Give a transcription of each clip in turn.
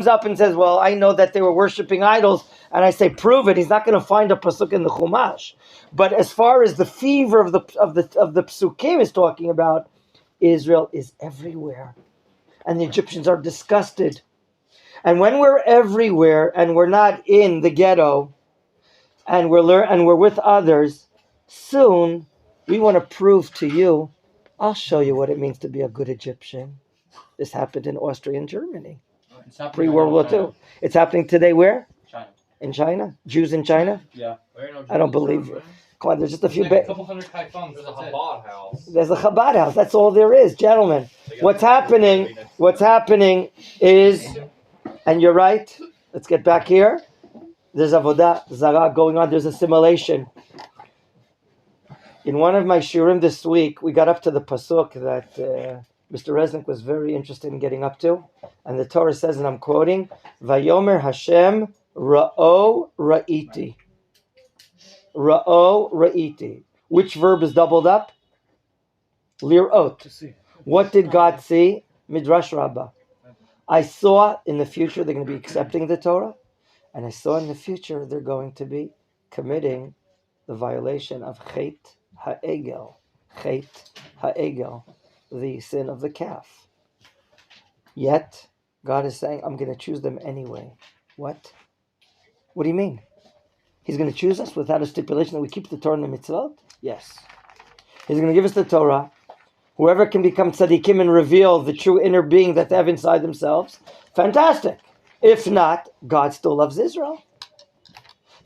up and says, well, I know that they were worshiping idols, and I say, prove it. He's not going to find a pasuk in the Chumash. But as far as the fever of the psukim is talking about, Israel is everywhere, and the Egyptians are disgusted. And when we're everywhere and we're not in the ghetto, and we're with others, soon we want to prove to you, I'll show you what it means to be a good Egyptian. This happened in Austria and Germany. Pre-World War II. It's happening today where? China. In China? Jews in China? Yeah. I don't believe you. Come on, there's just a few... a couple hundred Kaifans. There's a Chabad house. There's a Chabad house. That's all there is. Gentlemen, what's happening is... And you're right. Let's get back here. There's avodah zara going on. There's assimilation. In one of my shiurim this week, we got up to the pasuk that Mr. Resnick was very interested in getting up to. And the Torah says, and I'm quoting, Vayomer Hashem ra'o ra'iti. Ra'o ra'iti. Which verb is doubled up? Lir'ot. What did God see? Midrash Rabbah. I saw in the future they're going to be accepting the Torah, and I saw in the future they're going to be committing the violation of Chet Ha'egel. Chet Ha'egel, the sin of the calf. Yet, God is saying, I'm going to choose them anyway. What? What do you mean? He's going to choose us without a stipulation that we keep the Torah and the mitzvot? Yes. He's going to give us the Torah. Whoever can become tzaddikim and reveal the true inner being that they have inside themselves, fantastic. If not, God still loves Israel.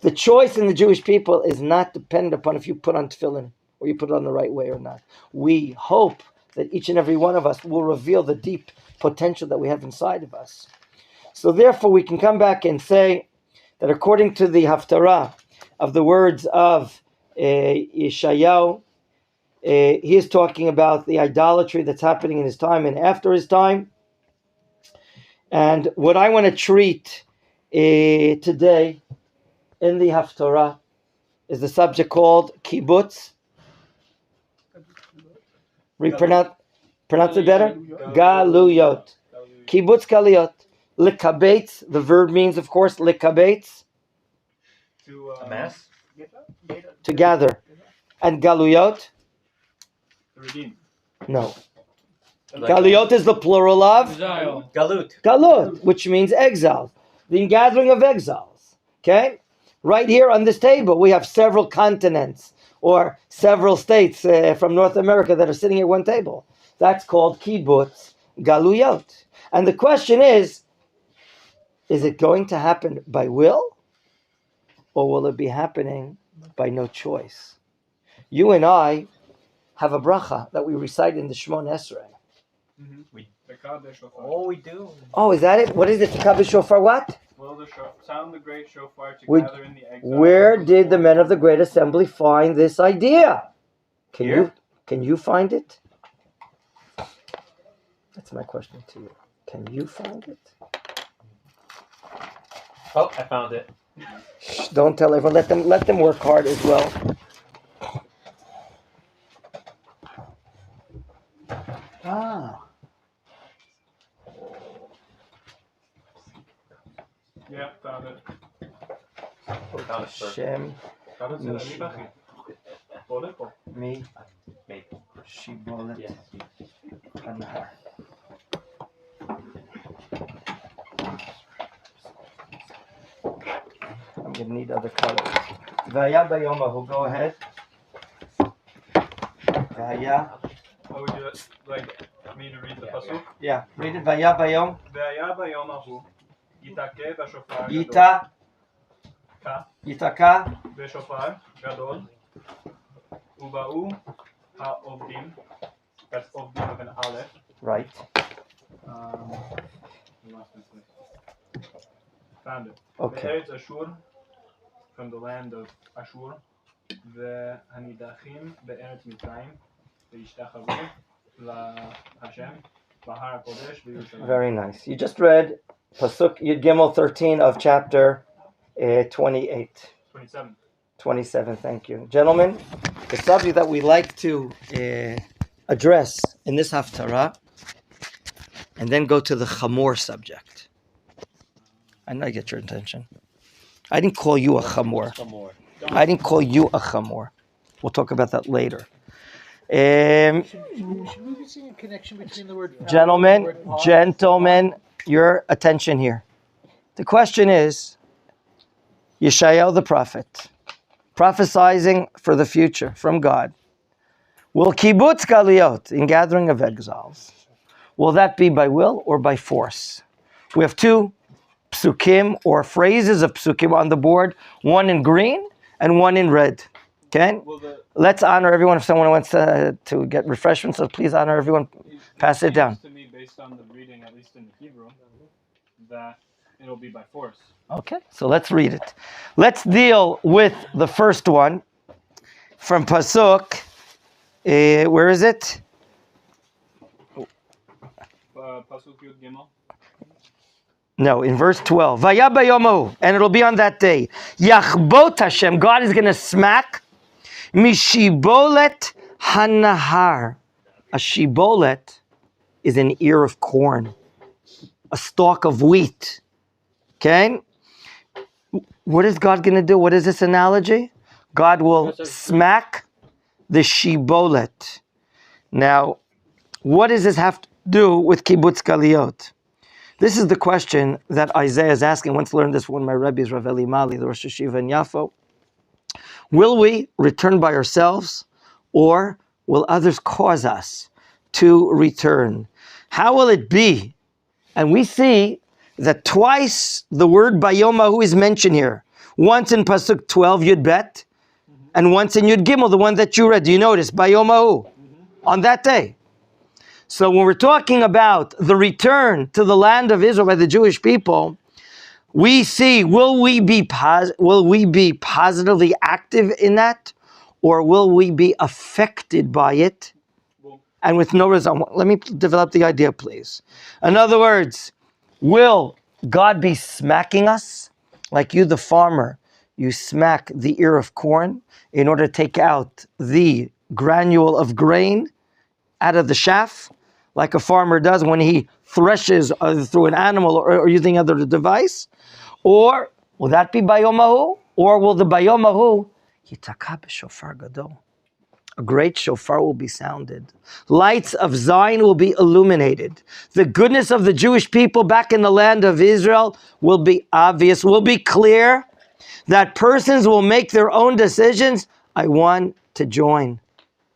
The choice in the Jewish people is not dependent upon if you put on tefillin or you put it on the right way or not. We hope that each and every one of us will reveal the deep potential that we have inside of us. So therefore, we can come back and say that according to the Haftarah of the words of Yeshayahu, he is talking about the idolatry that's happening in his time and after his time. And what I want to treat today in the Haftarah is the subject called kibbutz. Pronounce it better? Galuyot. Kibbutz galuyot. Likabetz, the verb means, of course, likabetz. To amass? To gather. And galuyot? Redeem. No. Galuyot is the plural of? Galut. Galut, which means exile. The gathering of exiles. Okay? Right here on this table, we have several continents or several states from North America that are sitting at one table. That's called kibbutz galuyot. And the question is it going to happen by will? Or will it be happening by no choice? You and I have a bracha that we recite in the Shemot Esrei. We do. Oh, is that it? What is it? Tekabe shofar what? Well, sound the great shofar to gather in the exile. Where did the men of the Great Assembly find this idea? Can you find it? That's my question to you. Can you find it? Oh, I found it. Shh, don't tell everyone. Let them work hard as well. Ah. Yeah, found it. Shem mi shibolet hanahar. I'm going to need other colors. Vaya bayomahu, go ahead. Vaya. Oh, would you like me to read the pasuk? Yeah, read it. Vaya bayom. והיה ביום ההוא יתקע בשופר Yitaka. בשופר גדול ובאו העובדים, that's עובדים with an aleph. Right. Found it. Okay. Eretz Ashur, from the land of Ashur, והנידחים בארץ מצרים והשתחוו להשם בהר הקודש בירושלים. Very nice. You just read Pasuk Yud Gimel 13 of chapter 28. 27, thank you. Gentlemen, the subject that we like to address in this Haftarah, and then go to the Chamor subject. I know I get your intention. I didn't call you a chamor. Chamor. I didn't call you a chamor. We'll talk about that later. Should we be seeing a connection between the word Gentlemen, your attention here. The question is, Yeshayahu the prophet, prophesizing for the future from God, will kibbutz galuyot, in gathering of exiles, will that be by will or by force? We have two psukim or phrases of psukim on the board, one in green and one in red. Okay? Let's honor everyone. If someone wants to get refreshments, so please honor everyone. Pass it down. To me, based on the reading, at least in the Hebrew, that it'll be by force. Okay, so let's read it. Let's deal with the first one from Pasuk. Where is it? Pasuk Yud Gimel. No, in verse 12. Vaya bayomu, and it'll be on that day. Yachbot Hashem, God is going to smack mishibolet hanahar. A shibolet is an ear of corn, a stalk of wheat. Okay? What is God going to do? What is this analogy? God will smack the shibolet. Now, what does this have to do with kibbutz galuyot? This is the question that Isaiah is asking. I once learned this from one of my rabbis, Rav Eli Mali, the Rosh Yeshiva in Yafo. Will we return by ourselves, or will others cause us to return? How will it be? And we see that twice the word bayomahu is mentioned here. Once in Pasuk 12, Yud Bet, and once in Yud Gimel, the one that you read. Do you notice? Bayomahu, on that day. So when we're talking about the return to the land of Israel by the Jewish people, we see, will we be positively active in that, or will we be affected by it and with no result? Let me develop the idea, please. In other words, will God be smacking us? Like you, the farmer, you smack the ear of corn in order to take out the granule of grain out of the chaff, like a farmer does when he threshes through an animal or using other device? Or will that be bayomahu? Or will the bayomahu yitaka b'shofar gadol? A great shofar will be sounded. Lights of Zion will be illuminated. The goodness of the Jewish people back in the land of Israel will be obvious, will be clear. That persons will make their own decisions. I want to join.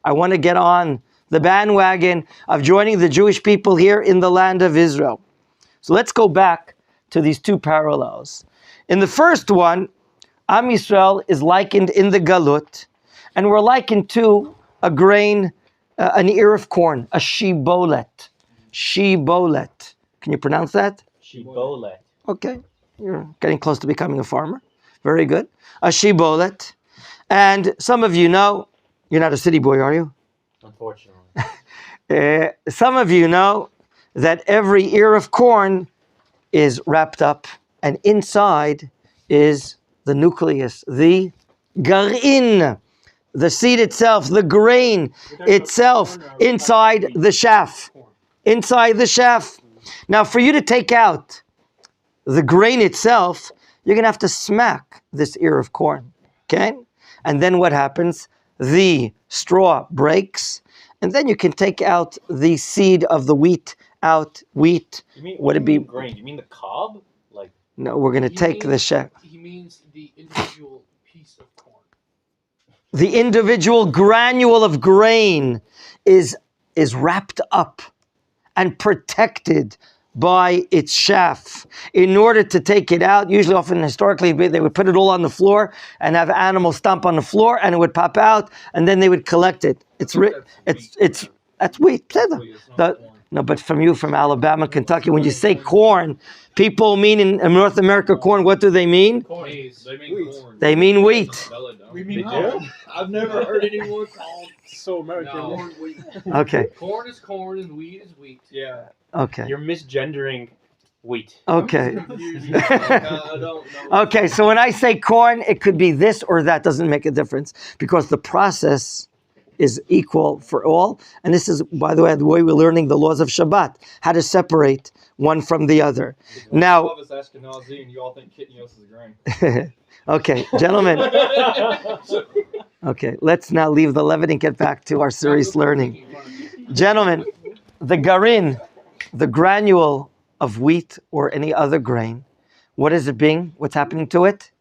I want to get on the bandwagon of joining the Jewish people here in the land of Israel. So let's go back to these two parallels. In the first one, Am Yisrael is likened in the Galut, and we're likened to a grain, an ear of corn, a shibolet. Shibolet. Can you pronounce that? Shibolet. Okay, you're getting close to becoming a farmer. Very good. A shibolet. And some of you know, you're not a city boy, are you? Unfortunately. Some of you know that every ear of corn is wrapped up, and inside is the nucleus, the garin, the seed itself, the grain itself, inside the chaff. Inside the chaff. Now, for you to take out the grain itself, you're going to have to smack this ear of corn, okay? And then what happens? The straw breaks, and then you can take out the seed of the wheat out. Wheat, would it be grain? You mean the cob? Like no, we're going to take the chaff. He means the individual piece of corn. The individual granule of grain is wrapped up and protected by its chaff. In order to take it out, usually often historically they would put it all on the floor and have animals stomp on the floor, and it would pop out, and then they would collect it. That's wheat. No, but from Alabama, Kentucky, when you say corn, people mean in North America corn, what do they mean? Corn. They mean corn. They mean wheat. We mean corn. I've never heard anyone called so American. No. Wheat. Okay. Corn is corn and wheat is wheat. Yeah. Okay. You're misgendering wheat. Okay. I don't know. Okay, so when I say corn, it could be this or that, doesn't make a difference, because the process is equal for all. And this is, by the way, we're learning the laws of Shabbat, how to separate one from the other. All Now, of us Ashkenazi, and you all think Kitnios is grain. okay, gentlemen. Okay, let's now leave the Levit and get back to our serious learning. Gentlemen, the garin, the granule of wheat or any other grain, what is it being? What's happening to it?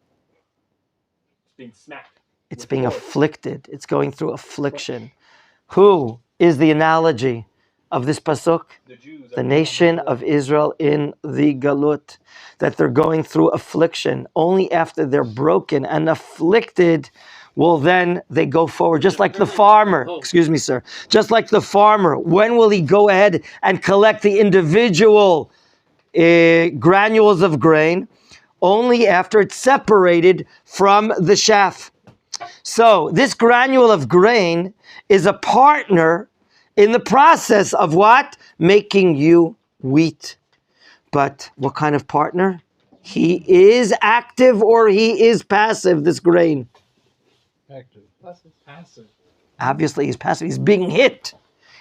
It's being smacked. It's being afflicted. It's going through affliction. Who is the analogy of this pasuk? The Jews. The nation of Israel in the galut, that they're going through affliction. Only after they're broken and afflicted will then they go forward. Just like the farmer, excuse me, sir, just like the farmer, when will he go ahead and collect the individual granules of grain? Only after it's separated from the chaff. So this granule of grain is a partner in the process of what? Making you wheat. But what kind of partner? He is active or he is passive, this grain. Active. Passive. Obviously he's passive. He's being hit.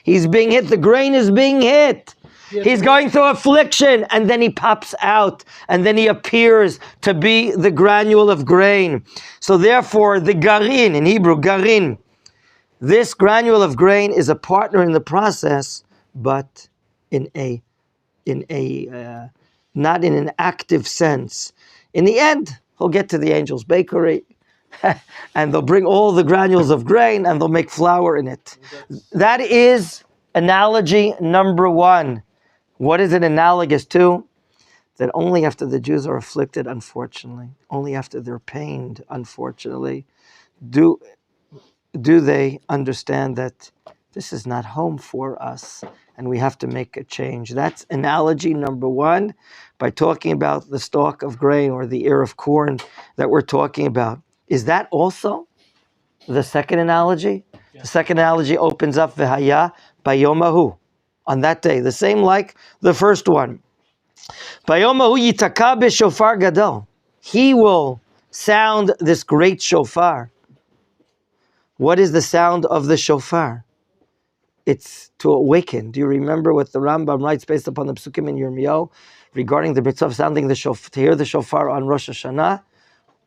He's being hit. The grain is being hit. He's going through affliction, and then he pops out, and then he appears to be the granule of grain. So therefore, the garin, in Hebrew, garin, this granule of grain is a partner in the process, but in a not in an active sense. In the end, he'll get to the angel's bakery, and they'll bring all the granules of grain, and they'll make flour in it. That is analogy number one. What is it analogous to? That only after the Jews are afflicted, unfortunately, only after they're pained, unfortunately, do they understand that this is not home for us and we have to make a change. That's analogy number one, by talking about the stalk of grain or the ear of corn that we're talking about. Is that also the second analogy? Yeah. The second analogy opens up v'haya bayomahu, on that day, the same like the first one. Bayomahu yitaka b'shofar gadol. He will sound this great shofar. What is the sound of the shofar? It's to awaken. Do you remember what the Rambam writes based upon the Psukim in Yirmiyahu regarding the mitzvah of sounding the shofar, to hear the shofar on Rosh Hashanah?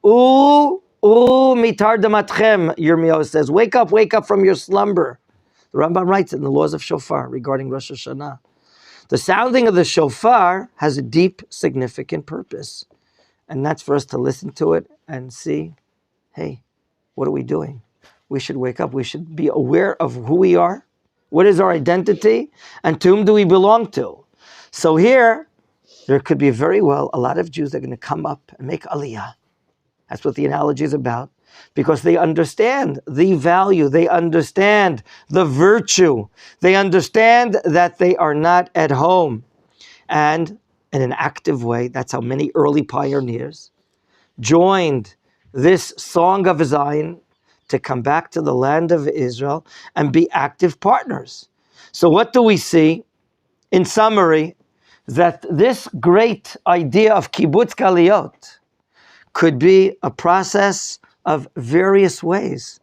Mitar damatchem, Yirmiyahu says, wake up from your slumber. The Rambam writes in the laws of shofar regarding Rosh Hashanah. The sounding of the shofar has a deep, significant purpose. And that's for us to listen to it and see, hey, what are we doing? We should wake up. We should be aware of who we are. What is our identity? And to whom do we belong to? So here, there could be very well a lot of Jews that are going to come up and make aliyah. That's what the analogy is about. Because they understand the value. They understand the virtue. They understand that they are not at home. And in an active way, that's how many early pioneers joined this song of Zion to come back to the land of Israel and be active partners. So what do we see? In summary, that this great idea of kibbutz galiyot could be a process of various ways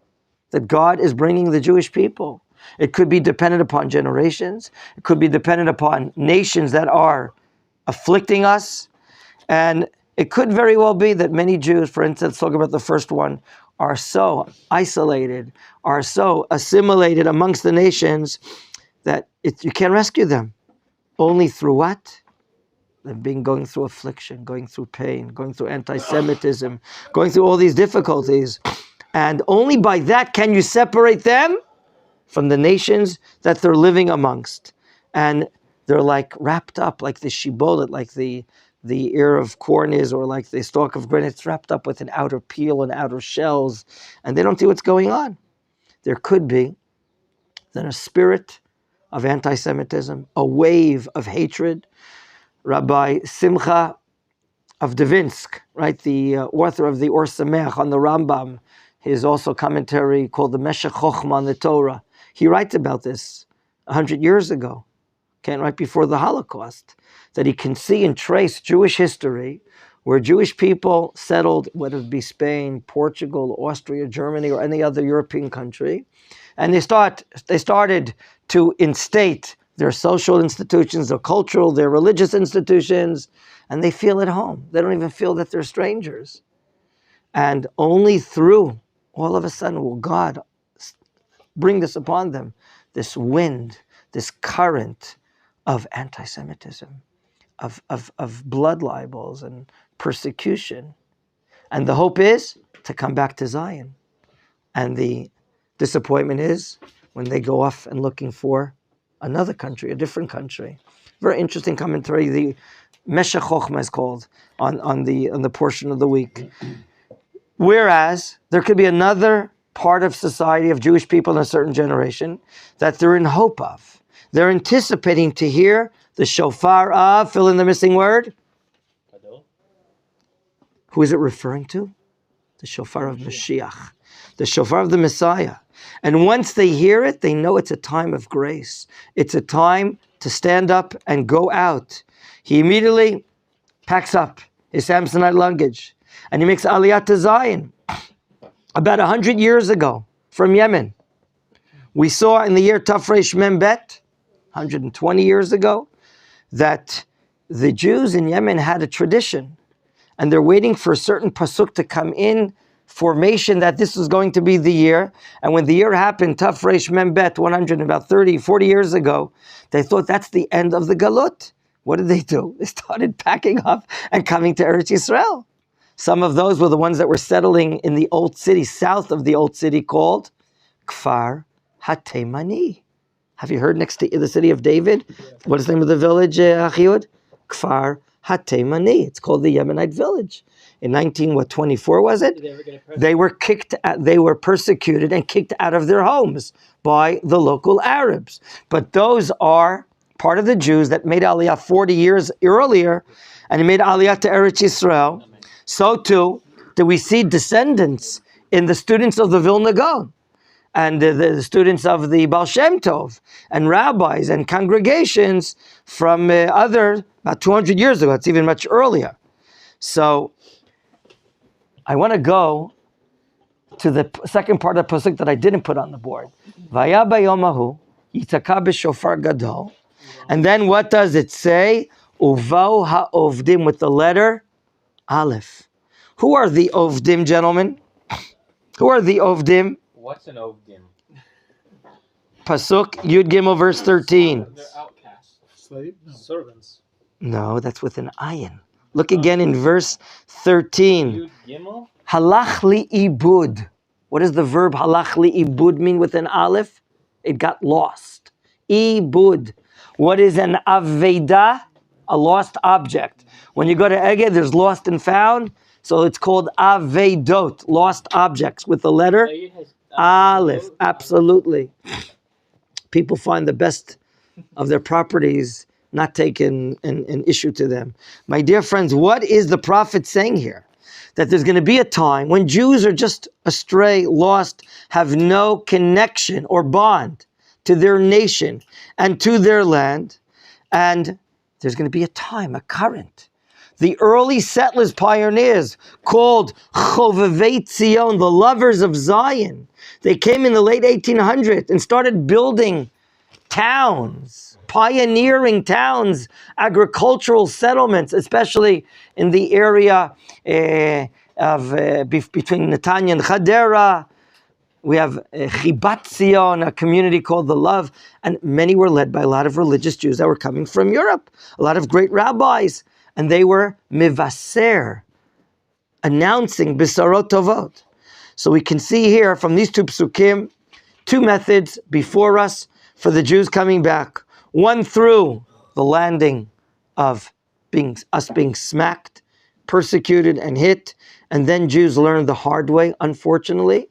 that God is bringing the Jewish people. It could be dependent upon generations. It could be dependent upon nations that are afflicting us. And it could very well be that many Jews, for instance, talk about the first one, are so isolated, are so assimilated amongst the nations that you can't rescue them. Only through what? Them going through affliction, going through pain, going through anti-Semitism, going through all these difficulties. And only by that can you separate them from the nations that they're living amongst. And they're like wrapped up like the shibolet, like the ear of corn is, or like the stalk of grain. It's wrapped up with an outer peel and outer shells, and they don't see what's going on. There could be then a spirit of anti-Semitism, a wave of hatred. Rabbi Simcha of Devinsk, right, the author of the Or Sameach on the Rambam, his also commentary called the Meshech Chochmah on the Torah. He writes about this 100 years ago, right before the Holocaust, that he can see and trace Jewish history where Jewish people settled, whether it be Spain, Portugal, Austria, Germany, or any other European country, and they started to instate their social institutions, their cultural, their religious institutions, and they feel at home. They don't even feel that they're strangers. And only through, all of a sudden, will God bring this upon them, this wind, this current of anti-Semitism, of blood libels and persecution. And the hope is to come back to Zion. And the disappointment is when they go off and looking for another country, a different country. Very interesting commentary. The Meshech Chochmah is called on the portion of the week. Whereas there could be another part of society of Jewish people in a certain generation that they're in hope of. They're anticipating to hear the shofar of, fill in the missing word. Who is it referring to? The shofar of Mashiach, the shofar of the Messiah. And once they hear it, they know it's a time of grace. It's a time to stand up and go out. He immediately packs up his Samsonite luggage and he makes Aliyah to Zion. About 100 years ago from Yemen, we saw in the year Tafresh Mem Bet, 120 years ago, that the Jews in Yemen had a tradition and they're waiting for a certain pasuk to come in formation that this was going to be the year. And when the year happened, Tafresh Mem Bet, 40 years ago, they thought that's the end of the Galut. What did they do? They started packing up and coming to Eretz Yisrael. Some of those were the ones that were settling in the old city, south of the old city called Kfar HaTeimani. Have you heard next to the city of David? What is the name of the village, Achiud? Kfar HaTeimani. It's called the Yemenite village. In 1924 was it? They were they were persecuted and kicked out of their homes by the local Arabs. But those are part of the Jews that made Aliyah 40 years earlier, and he made Aliyah to Eretz Yisrael. So too, do we see descendants in the students of the Vilna Gaon and the students of the Baal Shem Tov and rabbis and congregations from about 200 years ago. It's even much earlier. So I want to go to the second part of the pasuk that I didn't put on the board. Vaya bayomahu yitaka b'shofar gadol. And then what does it say? Uvau ha'ovdim with the letter Aleph. Who are the Ovdim, gentlemen? Who are the Ovdim? What's an Ovdim? Pasuk Yud Gimel verse 13. They're outcasts. Slave? No. Servants. No, that's with an ayin. Look again in verse 13. Yud Gimel? Halach li ibud. What does the verb halach li ibud mean with an aleph? It got lost. Ibud. What is an aveda? A lost object. When you go to Eged, there's lost and found. So it's called avedot, lost objects, with the letter Aleph. Absolutely. People find the best of their properties not taken an issue to them. My dear friends, what is the prophet saying here? That there's going to be a time when Jews are just astray, lost, have no connection or bond to their nation and to their land. And there's going to be a time, a current. The early settlers, pioneers, called Chovevei Tzion, the lovers of Zion. They came in the late 1800s and started building towns, pioneering towns, agricultural settlements, especially in the area between Netanya and Chadera. We have Chibat Zion, a community called the Love, and many were led by a lot of religious Jews that were coming from Europe, a lot of great rabbis, and they were mivaser, announcing Bisarot Tovot. So we can see here from these two psukim, two methods before us for the Jews coming back. One through the landing of us being smacked, persecuted, and hit, and then Jews learned the hard way, unfortunately.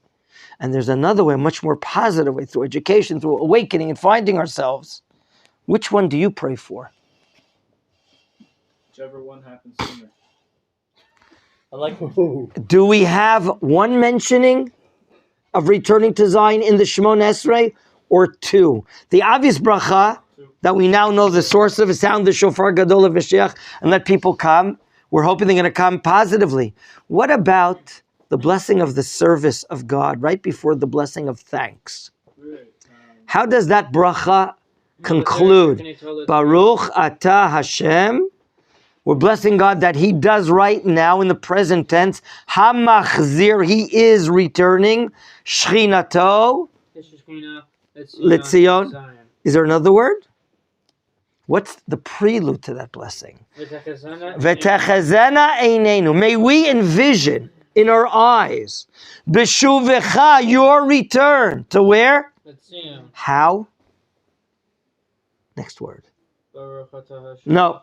And there's another way, a much more positive way, through education, through awakening and finding ourselves. Which one do you pray for? Whichever one happens sooner. I like Do we have one mentioning of returning to Zion in the Shemot Esrei, or two? The obvious bracha that we now know the source of is sound the shofar gadol of Mashiach and let people come. We're hoping they're going to come positively. What about the blessing of the service of God right before the blessing of thanks? How does that bracha conclude. Baruch Atah Hashem. We're blessing God that He does right now in the present tense. Hamachzir, He is returning. Shchinato. Letzion. Is there another word? What's the prelude to that blessing? V'techazena einenu. May we envision in our eyes, b'shuvecha, your return. To where? How? Next word. No.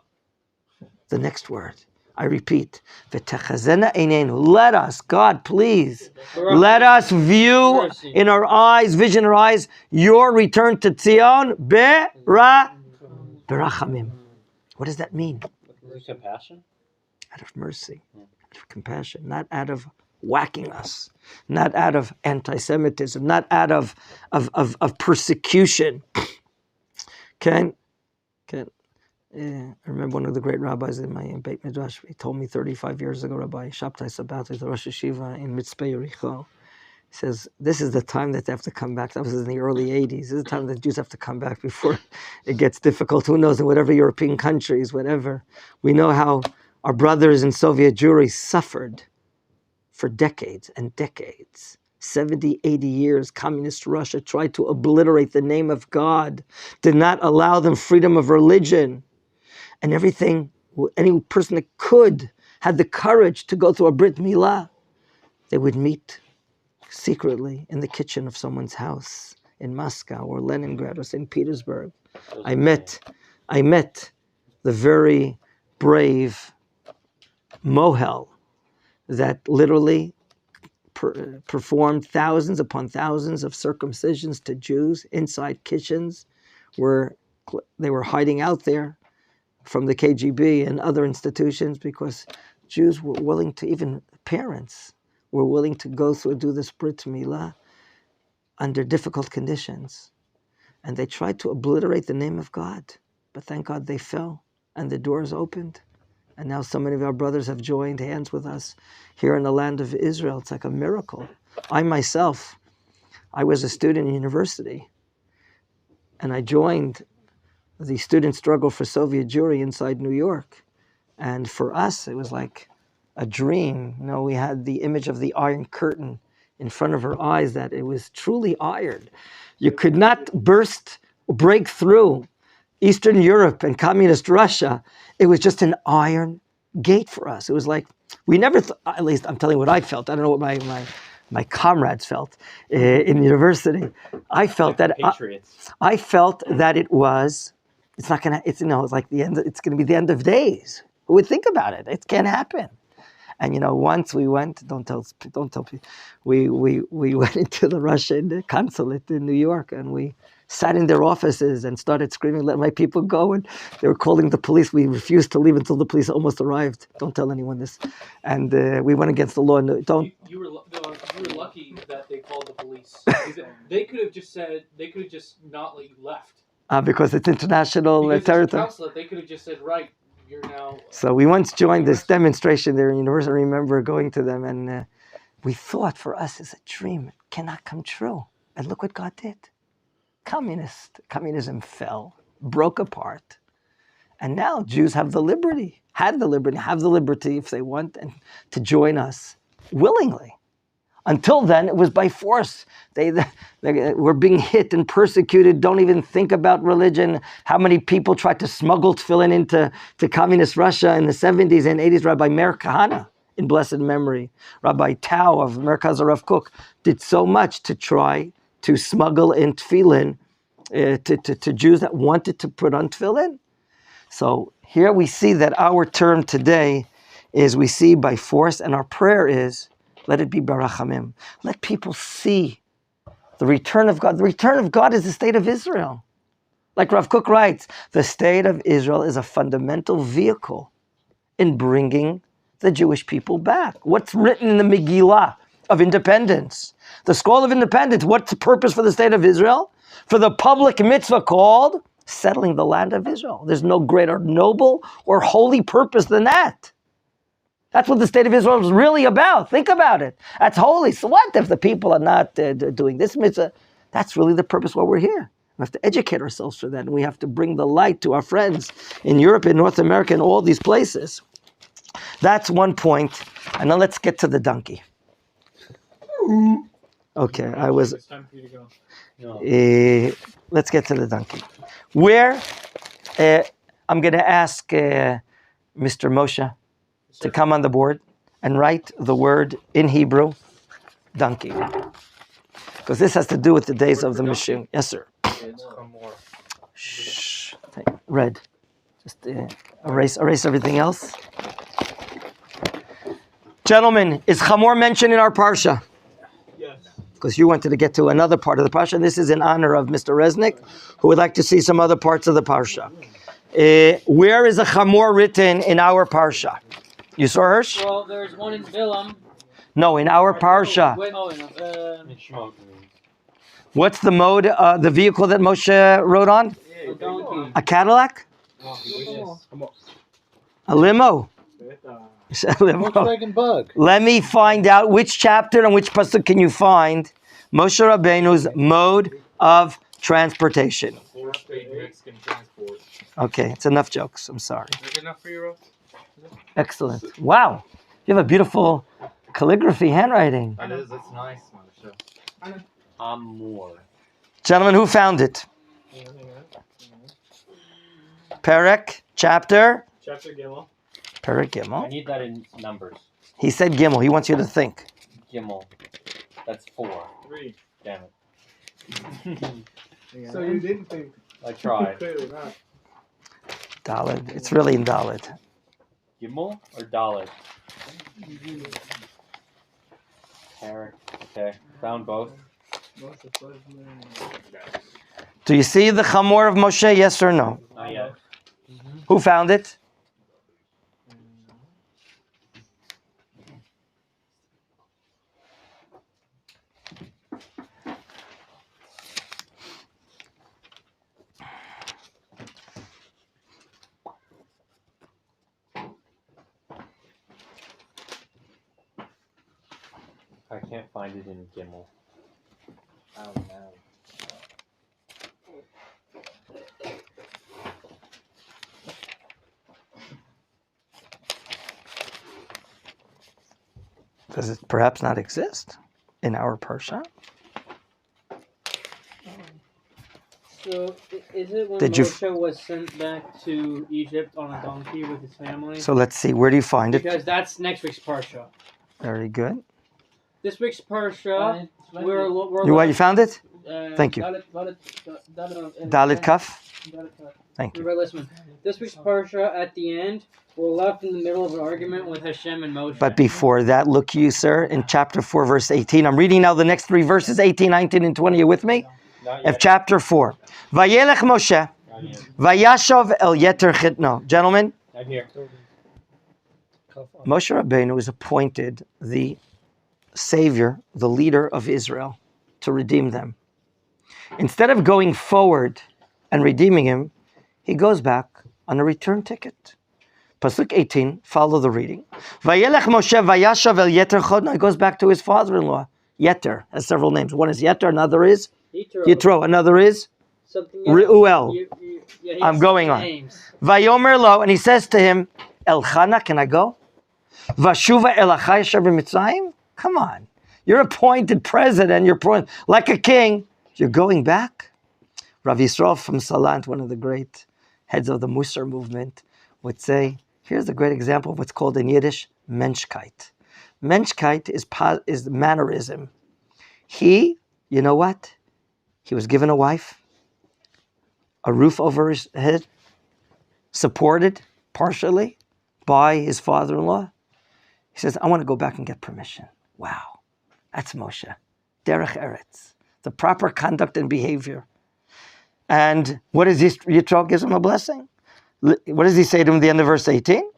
The next word. I repeat. V'techazena einenu. Let us, God, please, let us view in our eyes, vision in our eyes, your return to Zion. Berachamim. What does that mean? Compassion? Out of mercy, out of compassion, not out of whacking us, not out of anti-Semitism, not out of persecution. I remember one of the great rabbis in my Beit Midrash. He told me 35 years ago, Rabbi Shabtai Sabbati, the Rosh Yeshiva in Mitzpeh Yericho. He says, this is the time that they have to come back. That was in the early 80s. This is the time that Jews have to come back before it gets difficult. Who knows, in whatever European countries, whatever. We know how our brothers in Soviet Jewry suffered for decades and decades. 70, 80 years, communist Russia tried to obliterate the name of God, did not allow them freedom of religion. And everything, any person that could, had the courage to go through a Brit Milah, they would meet secretly in the kitchen of someone's house in Moscow or Leningrad or St. Petersburg. I met the very brave Mohel that literally performed thousands upon thousands of circumcisions to Jews inside kitchens where they were hiding out there from the KGB and other institutions because Jews were willing to, even parents, were willing to go through and do this Brit Milah under difficult conditions. And they tried to obliterate the name of God. But thank God they fell and the doors opened. And now so many of our brothers have joined hands with us here in the land of Israel. It's like a miracle. I myself, I was a student in university. And I joined the student struggle for Soviet Jewry inside New York. And for us, it was like a dream. You know, we had the image of the Iron Curtain in front of our eyes, that it was truly iron. You could not break through Eastern Europe and communist Russia. It was just an iron gate for us. It was like, we never, at least I'm telling you what I felt. I don't know what my comrades felt in university. I felt that I felt that it was, it's not gonna, it's, you know, it's like the end, it's gonna be the end of days. Who would think about it? It can't happen. And you know, once we went, don't tell people, we went into the Russian consulate in New York, and we sat in their offices and started screaming, "Let my people go!" And they were calling the police. We refused to leave until the police almost arrived. Don't tell anyone this. And we went against the law. And You were lucky that they called the police. They could have just not let you left. Because it's international territory. They could have just said, right. So we once joined this demonstration there in university. I remember going to them, and we thought for us it's a dream. It cannot come true. And look what God did. Communism fell, broke apart. And now Jews have the liberty have the liberty if they want, and to join us willingly. Until then, it was by force. They were being hit and persecuted. Don't even think about religion. How many people tried to smuggle tefillin into communist Russia in the 70s and 80s? Rabbi Meir Kahana, in blessed memory. Rabbi Tao of Merkaz Rav Kook did so much to try to smuggle in tefillin to Jews that wanted to put on tefillin. So here we see that our term today is we see by force, and our prayer is, let it be barachamim. Let people see the return of God. The return of God is the state of Israel. Like Rav Kook writes, the state of Israel is a fundamental vehicle in bringing the Jewish people back. What's written in the Megillah of independence? The scroll of independence, what's the purpose for the state of Israel? For the public mitzvah called settling the land of Israel. There's no greater noble or holy purpose than that. That's what the state of Israel is really about. Think about it. That's holy. So what if the people are not doing this mitzvah? That's really the purpose why we're here. We have to educate ourselves for that, and we have to bring the light to our friends in Europe, in North America, and all these places. That's one point. And now let's get to the donkey. Okay, It's time for you to go. No. Let's get to the donkey. Where, I'm going to ask Mr. Moshe to come on the board and write the word in Hebrew, donkey. Because this has to do with the days of the Machon. Yes, sir. It's Chamor. Shh. Red. Just erase everything else. Gentlemen, is Chamor mentioned in our Parsha? Yes. Because you wanted to get to another part of the Parsha. And this is in honor of Mr. Resnick, who would like to see some other parts of the Parsha. Where is a Chamor written in our Parsha? You saw Hirsch? Well, there's one in Bilam. No, in our Parsha. Wait, no. In Shemot. What's the mode, the vehicle that Moshe rode on? A donkey. A Cadillac? A limo? A limo. Volkswagen Bug. Let me find out which chapter and which pasuk can you find Moshe Rabbeinu's mode of transportation. Four-state Mexican transport. Okay, it's enough jokes. I'm sorry. Is it enough for you, Rob? Excellent. Wow, you have a beautiful calligraphy handwriting. It is. It's nice, Moshe. Amor. Gentlemen, who found it? Perek, chapter? Chapter Gimel. Perek I Gimel. need that in numbers. He said Gimel. He wants you to think. Gimel. That's 4. 3. Damn it. So you didn't think. I tried. Clearly not. Dalet. It's really in Dalet. Gimel or Dalet? Tarek. Okay. Found both. Do you see the Chamor of Moshe? Yes or no? Not yet. Who found it? I can't find it in Gimel. Oh no. Does it perhaps not exist in our Parsha? So, is it when Did you Moshe was sent back to Egypt on a donkey with his family? So let's see. Where do you find it? Because that's next week's Parsha. Very good. This week's Parsha, we're You found it? Thank you. Dalet Dalet Kaf. Thank you. Rabbi Listman. This week's Parsha, at the end, we're left in the middle of an argument with Hashem and Moshe. But before that, look you, sir, in chapter 4, verse 18. I'm reading now the next 3 verses, 18, 19, and 20. Are you with me? Not Of yet. chapter 4. Vayelech Moshe, Not yet. Vayashov el Yeter Chitno. Gentlemen, I'm here. Moshe Rabbeinu was appointed the savior, the leader of Israel, to redeem them. Instead of going forward and redeeming him, he goes back on a return ticket. Pasuk 18, follow the reading. Vayelech Moshe vayashav el Yeter Chodno. He goes back to his father-in-law. Yeter has several names. One is Yeter, another is Yitro, another is Something Reuel. Yeah, I'm going on. Names. Vayomer lo, and he says to him, Elchana, can I go? Vashuva el achai asher b'Mitzrayim? Come on. You're appointed president. You're appointed like a king. You're going back? Rav Yisrael from Salant, one of the great heads of the Musar movement, would say, here's a great example of what's called in Yiddish, Menschkeit. Menschkeit is mannerism. He, you know what? He was given a wife, a roof over his head, supported partially by his father-in-law. He says, I want to go back and get permission. Wow, that's Moshe. Derech Eretz, the proper conduct and behavior. And what does Yitro gives him a blessing? What does he say to him at the end of verse 18?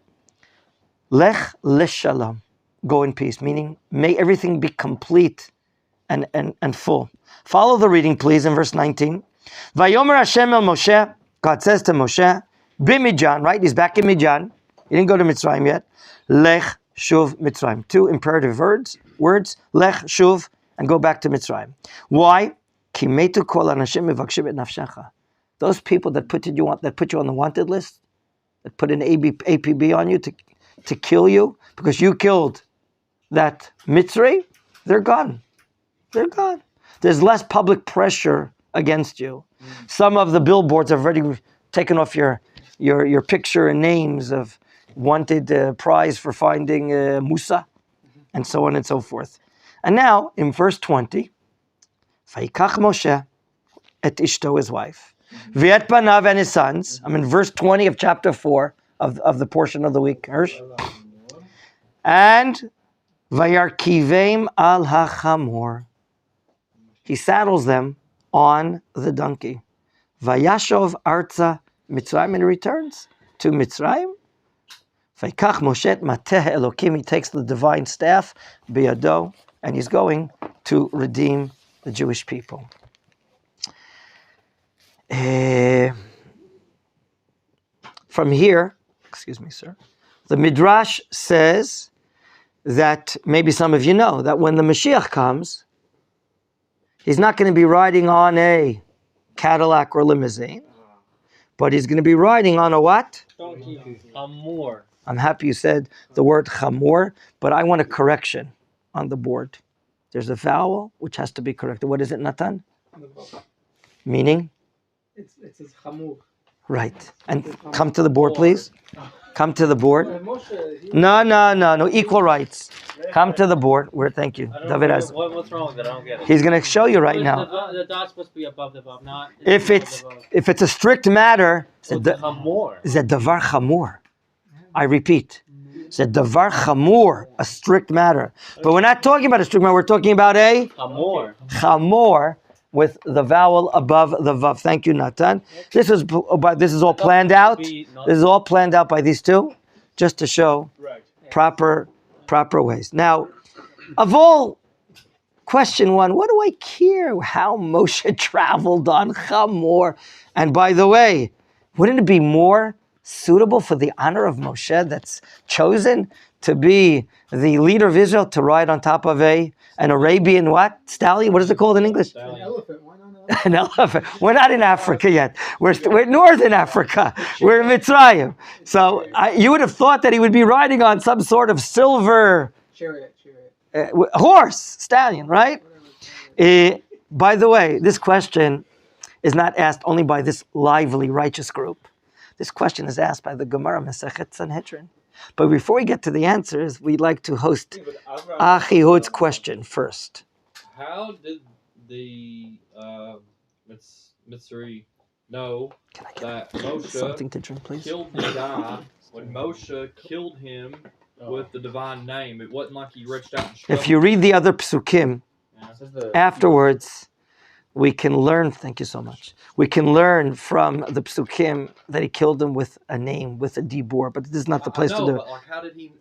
Lech leshalom, go in peace, meaning may everything be complete and full. Follow the reading, please, in verse 19. Vayomer Hashem el Moshe, God says to Moshe, Bimijan, right? He's back in Midian. He didn't go to Mitzrayim yet. Lech shuv Mitzrayim. 2 imperative words. Lech shuv, and go back to Mitzrayim. Why? Ki metu kol anashim mevakshim et nafshecha. Those people that put you on the wanted list, that put an APB on you to kill you because you killed that Mitzri, they're gone. They're gone. There's less public pressure against you. Some of the billboards have already taken off your picture and names of wanted prize for finding Musa, and so on and so forth. And now, in verse 20, Vayikach Moshe et ishto, his wife, V'et panav, and his sons. I'm in verse 20 of chapter 4 of the portion of the week, Hirsch. And Vayarkiveim al hachamor. He saddles them on the donkey. Vayashov arza Mitzrayim, and he returns to Mitzrayim. Vayikach Moshe mateh Elokim, he takes the divine staff, biyado, and he's going to redeem the Jewish people. From here, excuse me, sir, the Midrash says that maybe some of you know that when the Mashiach comes, he's not going to be riding on a Cadillac or limousine, but he's going to be riding on a what? Donkey. Hamor. I'm happy you said the word chamor, but I want a correction on the board. There's a vowel which has to be corrected. What is it, Natan? Meaning? It says chamur. Right. And come to the board, please. Come to the board. No. Equal rights. Come to the board. Thank you. David has. What's wrong with it? I don't get it. He's going to show you right now. The dot's supposed to be above the vav, not. If it's a strict matter, Hamor. it's a davar chamor. I repeat. It's a davar chamor, a strict matter. But we're not talking about a strict matter. We're talking about a Hamor. chamor with the vowel above the vav. Thank you, Natan. This is all planned out. This is all planned out by these two, just to show proper ways. Now, of all, question one, what do I care how Moshe traveled on Chamor? And by the way, wouldn't it be more suitable for the honor of Moshe that's chosen to be the leader of Israel to ride on top of an Arabian what? Stallion? What is it called in English? An elephant. Why not An elephant. We're not in Africa yet. We're northern Africa. We're in Mitzrayim. So you would have thought that he would be riding on some sort of silver chariot. horse, stallion, right? By the way, this question is not asked only by this lively, righteous group. This question is asked by the Gemara Masechet Sanhedrin. But before we get to the answers, we'd like to host Achihud's question first. How did the Mitzri know that Moshe Something to drink, please? killed the guy when Moshe killed him with the divine name? It wasn't like he reached out and struck If you read the other psukim, afterwards, we can learn, thank you so much, we can learn from the psukim that he killed him with a name, with a dibur, but this is not the place to do it. But how did he,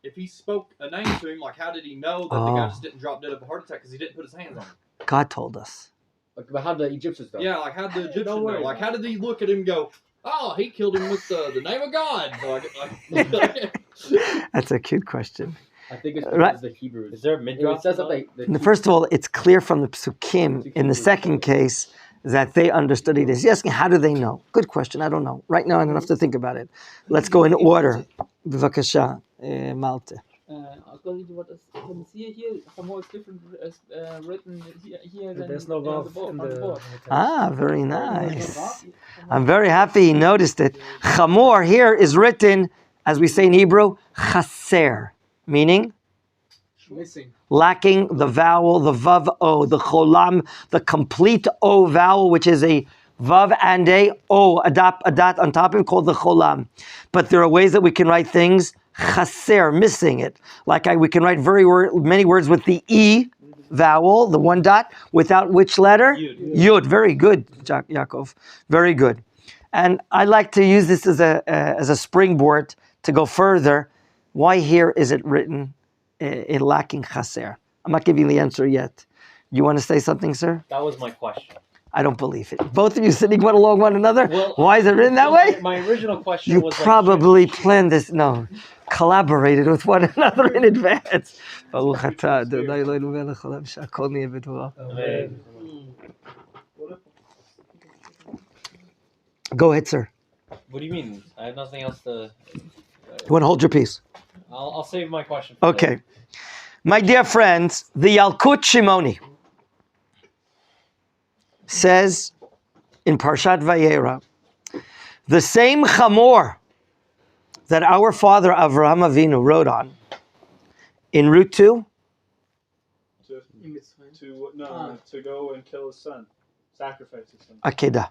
if he spoke a name to him, how did he know that the guy just didn't drop dead of a heart attack because he didn't put his hands on him? God told us. But how did the Egyptians know? Yeah, how did the Egyptian know? How did he look at him and go, oh, he killed him with the name of God? That's a cute question. I think it's because the Hebrews. Is there a midrash? It says that First of all, it's clear from the psukim in the second case that they understood it. He's asking, how do they know? Good question. I don't know. Right now, I don't have to think about it. Let's go in order. B'vakasha, Malte. According to what we see here, Hamor is different as written here than There's no vav on the board. Very nice. I'm very happy he noticed it. Chamor here is written, as we say in Hebrew, chaser, meaning Missing. lacking the vowel, the vav o, the cholam, the complete o vowel, which is a vav and a o, a dot on top of it, called the cholam. But there are ways that we can write things chaser, missing it. We can write many words with the e vowel, the one dot, without which letter? Yud. Very good, Yaakov. Very good. And I like to use this as a springboard to go further. Why here is it written in lacking chaser? I'm not giving the answer yet. You want to say something, sir? That was my question. I don't believe it. Both of you sitting along one another? Well, why is it written that way? My original question You was probably planned this. No, collaborated with one another in advance. Baruch atah Adonai Eloheinu melech haolam, she'akol niyeh b'dvaro. Amen. Go ahead, sir. What do you mean? I have nothing else to. You want to hold your peace? I'll save my question. For Okay. later. My dear friends, the Yalkut Shimoni says in Parshat Vayera, the same chamor that our father Avraham Avinu rode on in Route 2, to go and kill his son, sacrifice his son. Akedah.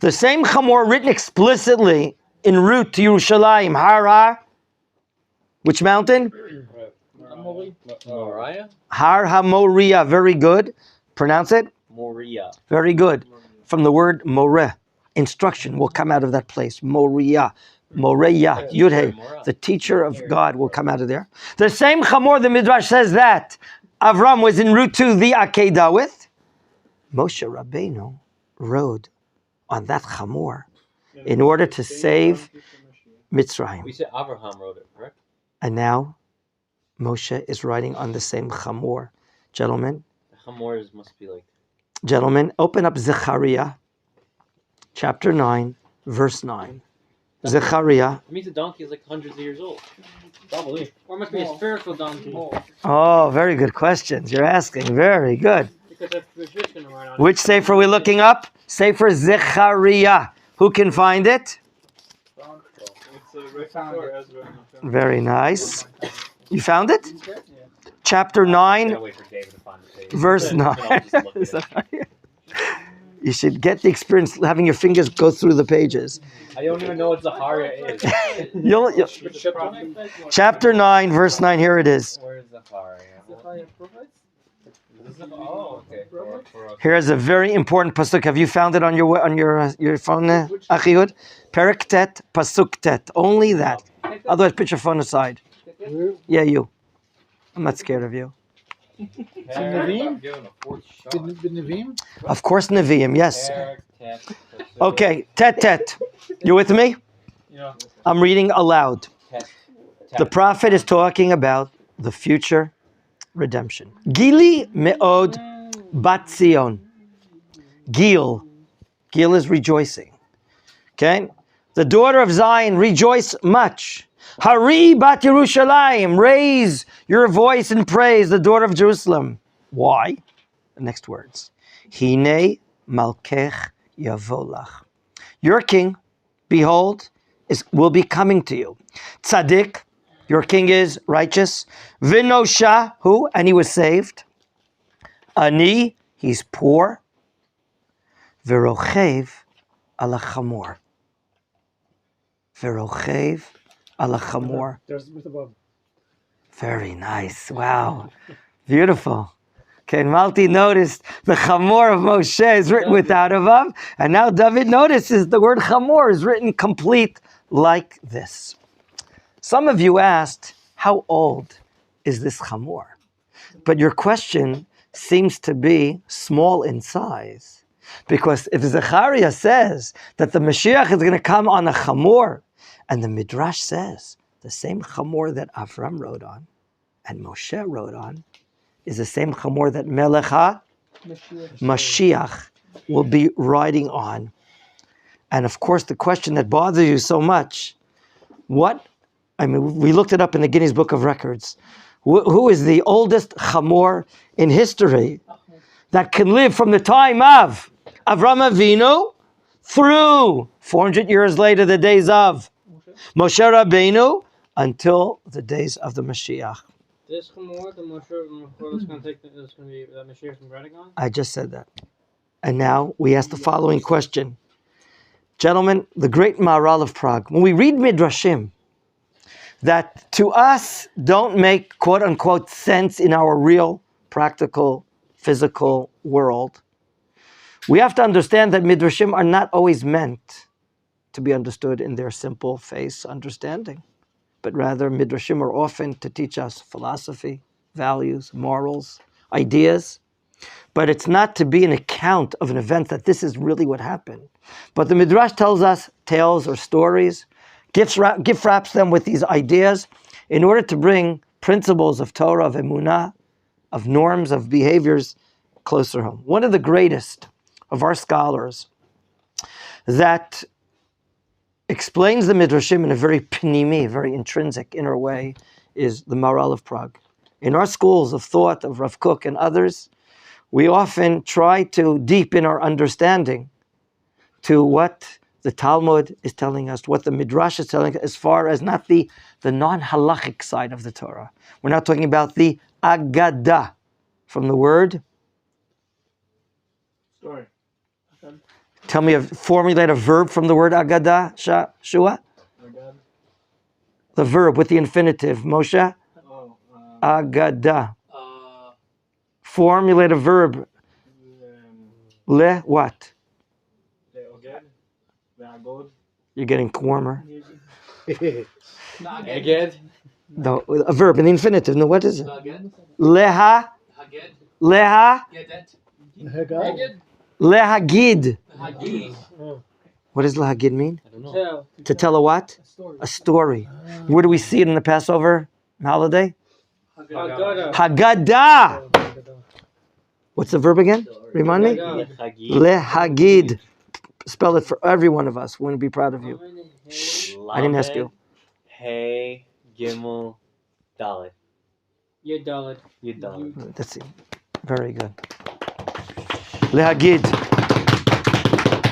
The same chamor written explicitly en route to Yerushalayim, Har, which mountain? Moriah? Har HaMoriah, very good. Pronounce it? Moriah. Very good. From the word moreh, instruction will come out of that place. Moriah. Moreya, Yudhe, the teacher of God will come out of there. The same chamor, the Midrash says that Avram was en route to the Akedah with. Moshe Rabbeinu rode on that chamor in order to save Mitzrayim. We said Abraham wrote it, correct? And now Moshe is riding on the same chamor. Gentlemen, Must be like. Gentlemen, open up Zechariah, chapter 9, verse 9. Zechariah. It means the donkey is like hundreds of years old. Probably. Or it must be a spiritual donkey. Oh, very good questions you're asking. Very good. Because that's the tradition right on. Which sefer are we looking up? Sefer Zechariah. Who can find it? Very nice. You found it? Chapter 9, verse 9. You should get the experience having your fingers go through the pages. I don't even know what Zachariah is. You'll, chapter 9, verse 9, here it is. Where is Zachariah? Oh, okay. Here's a very important pasuk. Have you found it on your phone, Achiyud? Perek Tet, pasuk Tet. Only that. Otherwise, put your phone aside. Yeah, you. I'm not scared of you. Nevi'im? The Nevi'im? Of course, Nevi'im, yes. Okay, Tet. You with me? Yeah. I'm reading aloud. The prophet is talking about the future redemption. Gili me'od bat Zion. Gil is rejoicing. Okay? The daughter of Zion, rejoice much. Hari bat Yerushalayim, raise your voice in praise, the daughter of Jerusalem. Why? The next words. Hine malkech yavolach. Your king, behold, will be coming to you. Tzaddik, your king is righteous. Vinosha, who? And he was saved. Ani, he's poor. Verochev ala chamor. Verochev ala chamor. Very nice. Wow. Beautiful. Okay, and Malti noticed the chamor of Moshe is written without a vav, and now David notices the word chamor is written complete like this. Some of you asked, how old is this chamor? But your question seems to be small in size. Because if Zechariah says that the Mashiach is going to come on a chamor, and the Midrash says the same chamor that Avram rode on and Moshe rode on is the same chamor that Melech Mashiach will be riding on. And of course, the question that bothers you so much, we looked it up in the Guinness Book of Records. Who is the oldest chamor in history that can live from the time of Avraham Avinu through 400 years later, the days of Moshe Rabbeinu, until the days of the Mashiach? This chamor, the Moshe is going to take, is going to be that Mashiach from riding on? I just said that. And now we ask the following question. Gentlemen, the great Maharal of Prague, when we read Midrashim, that to us don't make quote unquote sense in our real, practical, physical world, we have to understand that Midrashim are not always meant to be understood in their simple face understanding, but rather Midrashim are often to teach us philosophy, values, morals, ideas, but it's not to be an account of an event that this is really what happened. But the Midrash tells us tales or stories, gift wraps them with these ideas in order to bring principles of Torah, of Emunah, of norms, of behaviors closer home. One of the greatest of our scholars that explains the Midrashim in a very pnimi, very intrinsic, inner way, is the Maharal of Prague. In our schools of thought, of Rav Kook and others, we often try to deepen our understanding to what the Talmud is telling us, what the Midrash is telling us, as far as not the non-halachic side of the Torah. We're not talking about the Agadah, from the word. Story. Tell me, formulate a verb from the word Agadah, Shua? The verb with the infinitive, Moshe? Agadah. Formulate a verb. Le what? You're getting warmer. Again? No, a verb, an infinitive. No, what is it? Leha. Leha. Lehagid. What does lehagid mean? I don't know. To tell a what? A story. Where do we see it in the Passover holiday? Haggadah. What's the verb again? Remind me? Lehagid. Spell it for every one of us. We want to be proud of you. Shh. I didn't ask you. Hey, Gimel, Dalet. Yud Dalet. That's it. Very good. Lehagid.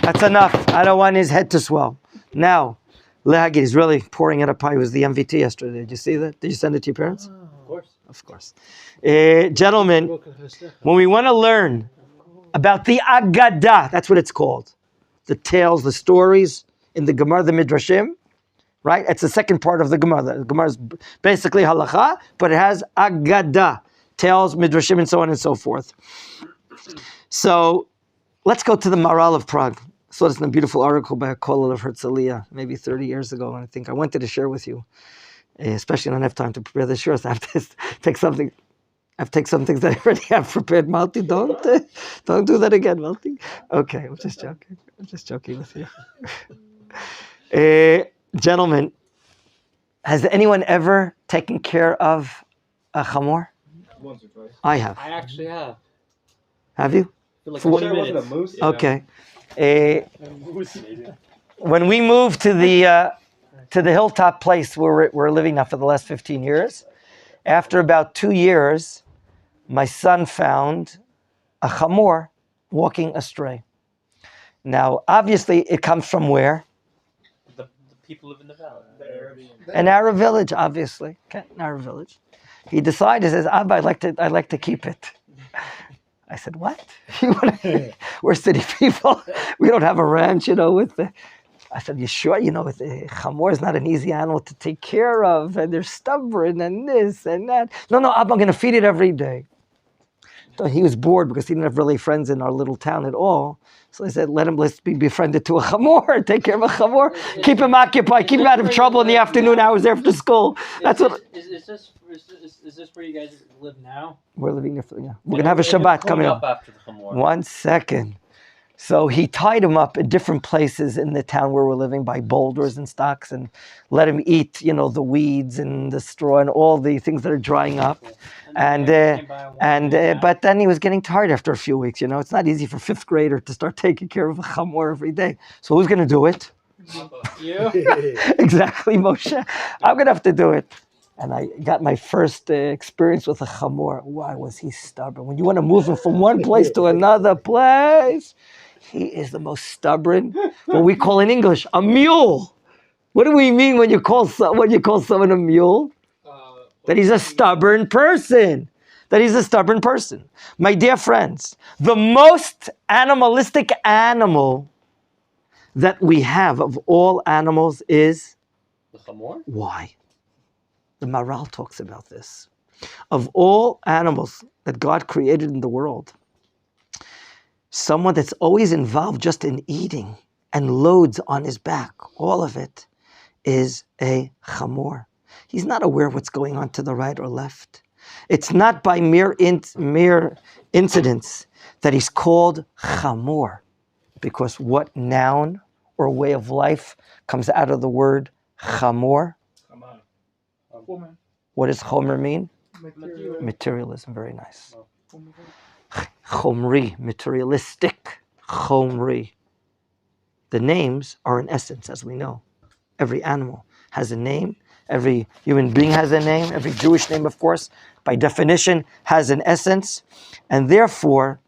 That's enough. I don't want his head to swell. Now, Lehagid is really pouring out a pie. It was the MVT yesterday. Did you see that? Did you send it to your parents? Of course. Of course. Gentlemen, when we want to learn about the Agadah, that's what it's called. The tales, the stories in the Gemara, the Midrashim, right? It's the second part of the Gemara. The Gemara is basically halacha, but it has Agadah, tales, Midrashim, and so on and so forth. So let's go to the Maharal of Prague. I saw this in a beautiful article by a kollel of Herzliya, maybe 30 years ago, and I think I wanted to share with you, especially I don't have time to prepare the shirt. I have to take something. I have to take some things that I already have prepared. Malti, don't do that again, Malti. Okay, I'm just joking. I'm just joking with you. Gentlemen, has anyone ever taken care of a chamor? Once or twice. I have. I actually have. Have you? Like For 20 minutes. a moose? Okay. When we moved to the hilltop place where we're living now for the last 15 years, after about 2 years, my son found a chamor walking astray. Now, obviously, it comes from where? The people live in the valley. An Arab village, obviously. Okay, an Arab village. He decided, he says, Abba, I'd like to keep it. I said, what? We're city people. We don't have a ranch, I said, you sure? The chamor is not an easy animal to take care of, and they're stubborn, and this and that. No, Abba, I'm going to feed it every day. So he was bored because he didn't have really friends in our little town at all. So I said, let's be befriended to a chamor, take care of a chamor, keep him occupied, keep him out of trouble in the afternoon hours after school. That's what. Is this where you guys live now? We're living there. Yeah. We're going to have a Shabbat coming up. After the chamor. 1 second. So he tied him up at different places in the town where we're living by boulders and stocks and let him eat, the weeds and the straw and all the things that are drying up. But then he was getting tired after a few weeks, It's not easy for 5th grader to start taking care of a chamor every day. So who's going to do it? You? Exactly, Moshe. I'm going to have to do it. And I got my first experience with a chamor. Why was he stubborn? When you want to move him from one place to another place, he is the most stubborn. What we call in English a mule. What do we mean when you call someone a mule? That he's a stubborn person. My dear friends, the most animalistic animal that we have of all animals is The chamor? why? The Maharal talks about this. Of all animals that God created in the world, someone that's always involved just in eating and loads on his back, all of it, is a chamor. He's not aware of what's going on to the right or left. It's not by mere incidents that he's called chamor, because what noun or way of life comes out of the word chamor? What does chomer mean? Materialism. Very nice. Chomri, materialistic. Chomri. The names are an essence, as we know. Every animal has a name. Every human being has a name. Every Jewish name, of course, by definition, has an essence. And therefore,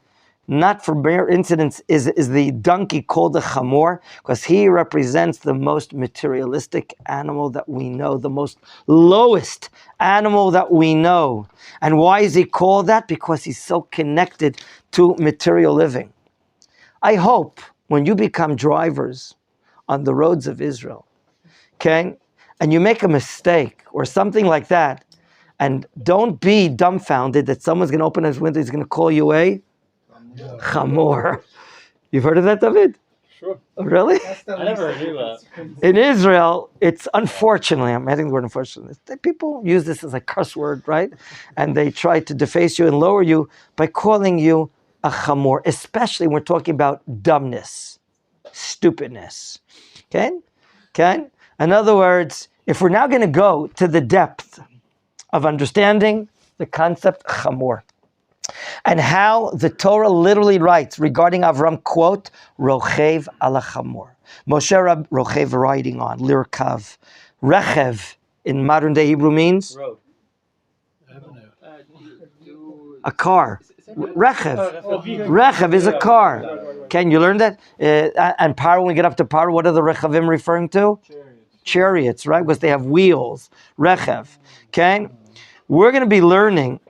not for bare incidents is the donkey called the chamor, because he represents the most materialistic animal that we know, the most lowest animal that we know. And why is he called that? Because he's so connected to material living. I hope when you become drivers on the roads of Israel, okay, and you make a mistake or something like that, and don't be dumbfounded that someone's going to open his window, he's going to call you a chamor. You've heard of that, David? Sure. Oh, really? I never knew that. In Israel, it's unfortunately, I'm adding the word unfortunately, people use this as a curse word, right? And they try to deface you and lower you by calling you a chamor, especially when we're talking about dumbness, stupidness. Okay? Okay? In other words, if we're now going to go to the depth of understanding the concept chamor, and how the Torah literally writes regarding Avram, quote, Rochev ala chamor. Moshe Rochev riding on, lirkav. Rechev in modern day Hebrew means? Road. A car. Rechev. Rechev is a car. Can you learn that? And Paro, when we get up to Paro, what are the Rechavim referring to? Chariots, right? Because they have wheels. Rechev. Okay? We're going to be learning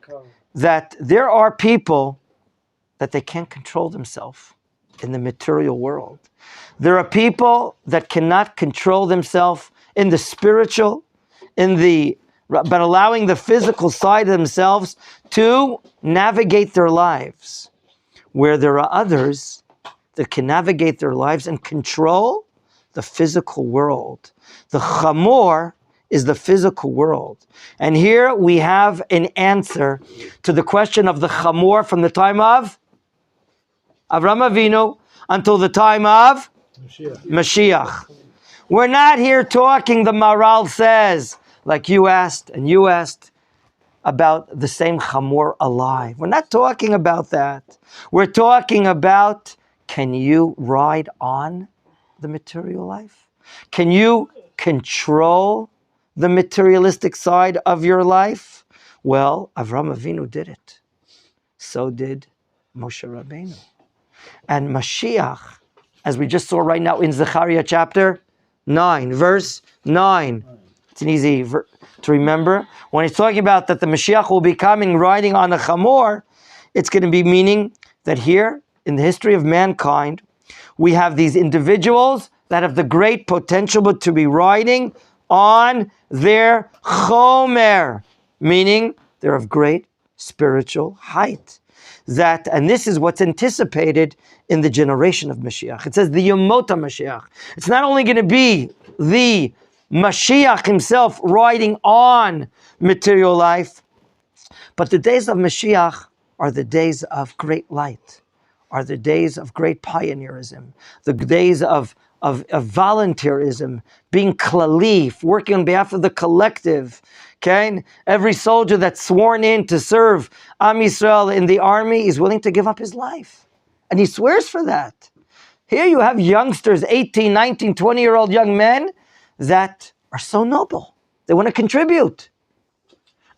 that there are people that they can't control themselves in the material world. There are people that cannot control themselves in the spiritual, but allowing the physical side of themselves to navigate their lives. Where there are others that can navigate their lives and control the physical world. The chamor is the physical world. And here we have an answer to the question of the chamor from the time of Avraham Avinu until the time of Mashiach. We're not here talking, the Maral says, like you asked and you asked, about the same chamor alive. We're not talking about that. We're talking about, can you ride on the material life? Can you control the materialistic side of your life? Well, Avraham Avinu did it. So did Moshe Rabbeinu. And Mashiach, as we just saw right now in Zechariah chapter 9, verse 9. It's an easy to remember. When he's talking about that the Mashiach will be coming riding on a chamor, it's going to be meaning that here in the history of mankind, we have these individuals that have the great potential to be riding on their chomer, meaning they're of great spiritual height. And this is what's anticipated in the generation of Mashiach. It says the Yomota Mashiach. It's not only going to be the Mashiach himself riding on material life, but the days of Mashiach are the days of great light, are the days of great pioneerism, the days of volunteerism, being klalif, working on behalf of the collective. Okay? Every soldier that's sworn in to serve Am Yisrael in the army is willing to give up his life. And he swears for that. Here you have youngsters, 18, 19, 20-year-old young men that are so noble. They want to contribute.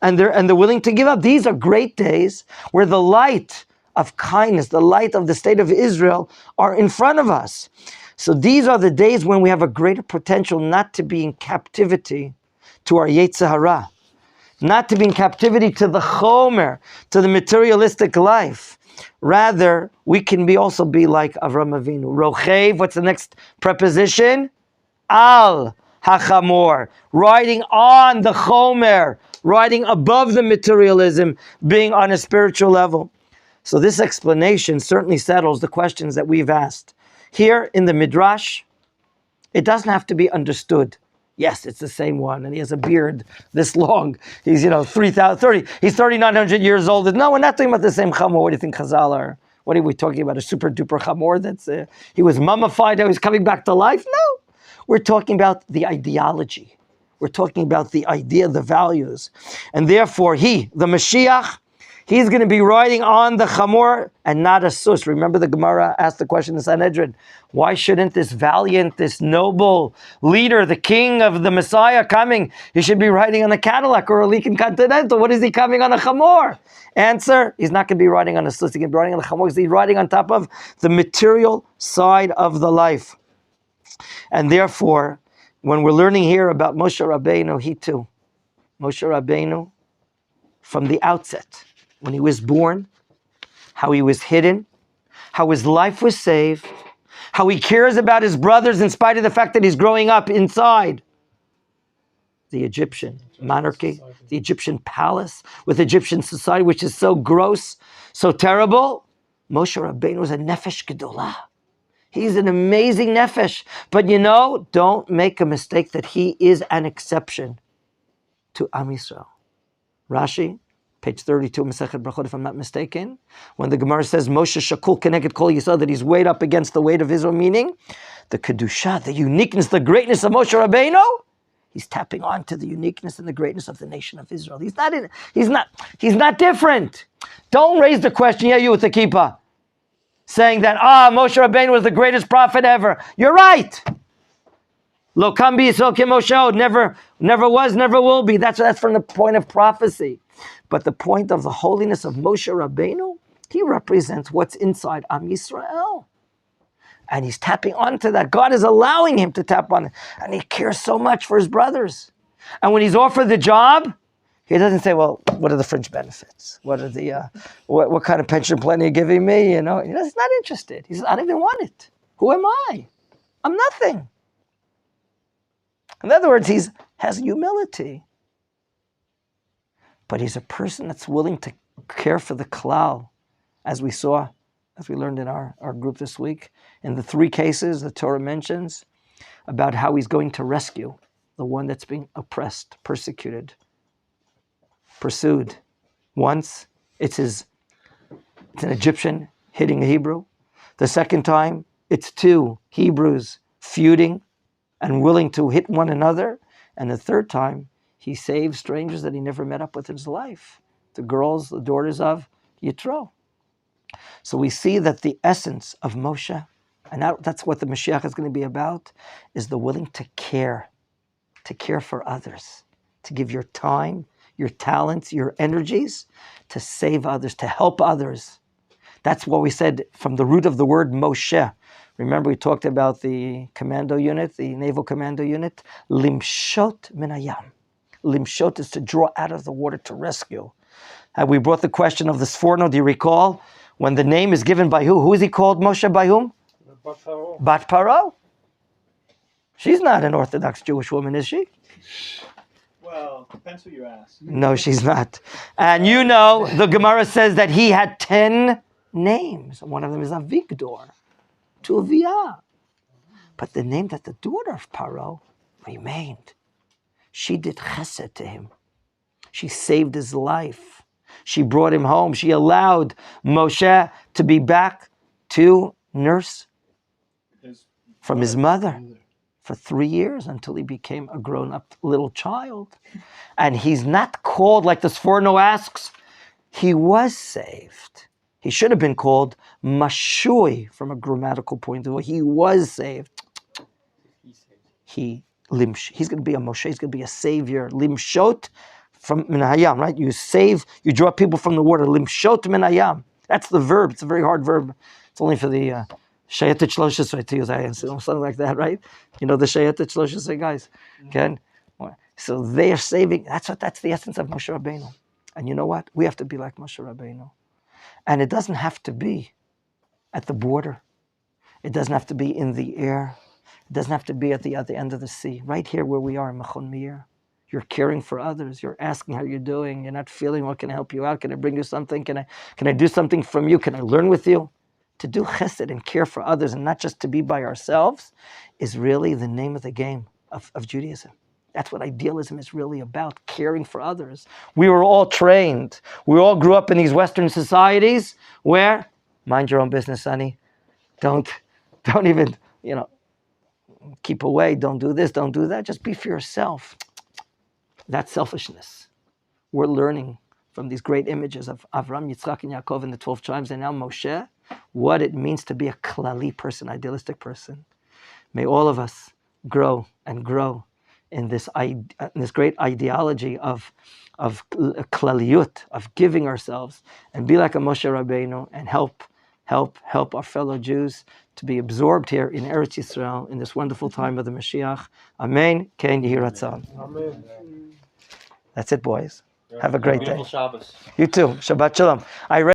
And they're willing to give up. These are great days where the light of kindness, the light of the state of Israel are in front of us. So these are the days when we have a greater potential not to be in captivity to our Yetzer Hara, not to be in captivity to the chomer, to the materialistic life. Rather, we can also be like Avraham Avinu. Rochev, what's the next preposition? Al hachamor, riding on the chomer, riding above the materialism, being on a spiritual level. So this explanation certainly settles the questions that we've asked. Here in the Midrash, it doesn't have to be understood. Yes, it's the same one, and he has a beard this long. He's, 3,900 years old. No, we're not talking about the same chamor. What do you think Chazal are? What are we talking about? A super duper chamor he was mummified, now he's coming back to life? No. We're talking about the ideology. We're talking about the idea, the values. And therefore the Mashiach, He's going to be riding on the chamor and not a sus. Remember the Gemara asked the question in Sanhedrin, why shouldn't this valiant, this noble leader, the king of the Messiah coming, he should be riding on a Cadillac or a Lincoln Continental? What is he coming on a chamor? Answer, he's not going to be riding on a sus. He's going to be riding on a chamor because he's riding on top of the material side of the life. And therefore, when we're learning here about Moshe Rabbeinu, Moshe Rabbeinu, from the outset, when he was born, how he was hidden, how his life was saved, how he cares about his brothers in spite of the fact that he's growing up inside the Egyptian monarchy, the Egyptian palace, with Egyptian society, which is so gross, so terrible. Moshe Rabbeinu was a nefesh gedolah. He's an amazing nefesh. But don't make a mistake that he is an exception to Am Yisrael. Rashi, page 32, Masechet Brachot, if I'm not mistaken, when the Gemara says Moshe Shakul Keneged Kol Yisrael, that he's weighed up against the weight of Israel, meaning the Kedusha, the uniqueness, the greatness of Moshe Rabbeinu, he's tapping on to the uniqueness and the greatness of the nation of Israel. He's not different. Don't raise the question, you with the kippah, saying that, Moshe Rabbeinu was the greatest prophet ever. You're right. Lo kam bi Yisrael ke Moshe, never was, never will be. That's from the point of prophecy. But the point of the holiness of Moshe Rabbeinu, he represents what's inside Am Yisrael. And he's tapping onto that. God is allowing him to tap on it. And he cares so much for his brothers. And when he's offered the job, he doesn't say, well, what are the fringe benefits? What are the what kind of pension plan are you giving me? He's not interested. He says, I don't even want it. Who am I? I'm nothing. In other words, he has humility. But he's a person that's willing to care for the klal, as we learned in our group this week. In the 3 cases the Torah mentions about how he's going to rescue the one that's being oppressed, persecuted, pursued. Once, it's an Egyptian hitting a Hebrew. The second time, it's 2 Hebrews feuding and willing to hit one another. And the third time, he saves strangers that he never met up with in his life. The daughters of Yitro. So we see that the essence of Moshe, and that's what the Mashiach is going to be about, is the willing to care for others, to give your time, your talents, your energies, to save others, to help others. That's what we said from the root of the word Moshe. Remember we talked about the commando unit, the naval commando unit, Limshot min hayam. Limshot is to draw out of the water, to rescue. We brought the question of the Sforno, do you recall? When the name is given by who? Who is he called Moshe by whom? Bat Paro. She's not an Orthodox Jewish woman, is she? Well, depends who you ask. No, she's not. And the Gemara says that he had 10 names. One of them is Avigdor, Tuvia. But the name that the daughter of Paro remained. She did chesed to him. She saved his life. She brought him home. She allowed Moshe to be back to nurse from his mother for 3 years until he became a grown-up little child. And he's not called, like the Sforno asks, he was saved. He should have been called Mashui from a grammatical point of view. He was saved. He's going to be a Moshe, he's going to be a savior. Limshot from min hayam, right? You draw people from the water. Limshot min hayam. That's the verb. It's a very hard verb. It's only for the Shayetet Shloshesrei to use something like that, right? The Shayetet Shloshesrei guys. Okay? So they are saving. That's the essence of Moshe Rabbeinu. And you know what? We have to be like Moshe Rabbeinu. And it doesn't have to be at the border. It doesn't have to be in the air. It doesn't have to be at the other end of the sea. Right here where we are in Machon Meir. You're caring for others. You're asking how you're doing. You're not feeling, well, can I help you out? Can I bring you something? Can I do something from you? Can I learn with you? To do chesed and care for others and not just to be by ourselves is really the name of the game of Judaism. That's what idealism is really about, caring for others. We were all trained. We all grew up in these Western societies where, mind your own business, honey. Don't even, keep away. Don't do this, don't do that. Just be for yourself. That's selfishness. We're learning from these great images of Avram, Yitzchak, and Yaakov in the 12 tribes, and now Moshe, what it means to be a klali person, idealistic person. May all of us grow and grow in this great ideology of klaliyut, of giving ourselves, and be like a Moshe Rabbeinu, and help our fellow Jews to be absorbed here in Eretz Yisrael in this wonderful time of the Mashiach. Amen. Ken Yehi Ratzon. Amen. That's it, boys. Have a great day. Beautiful Shabbos. You too. Shabbat Shalom. I read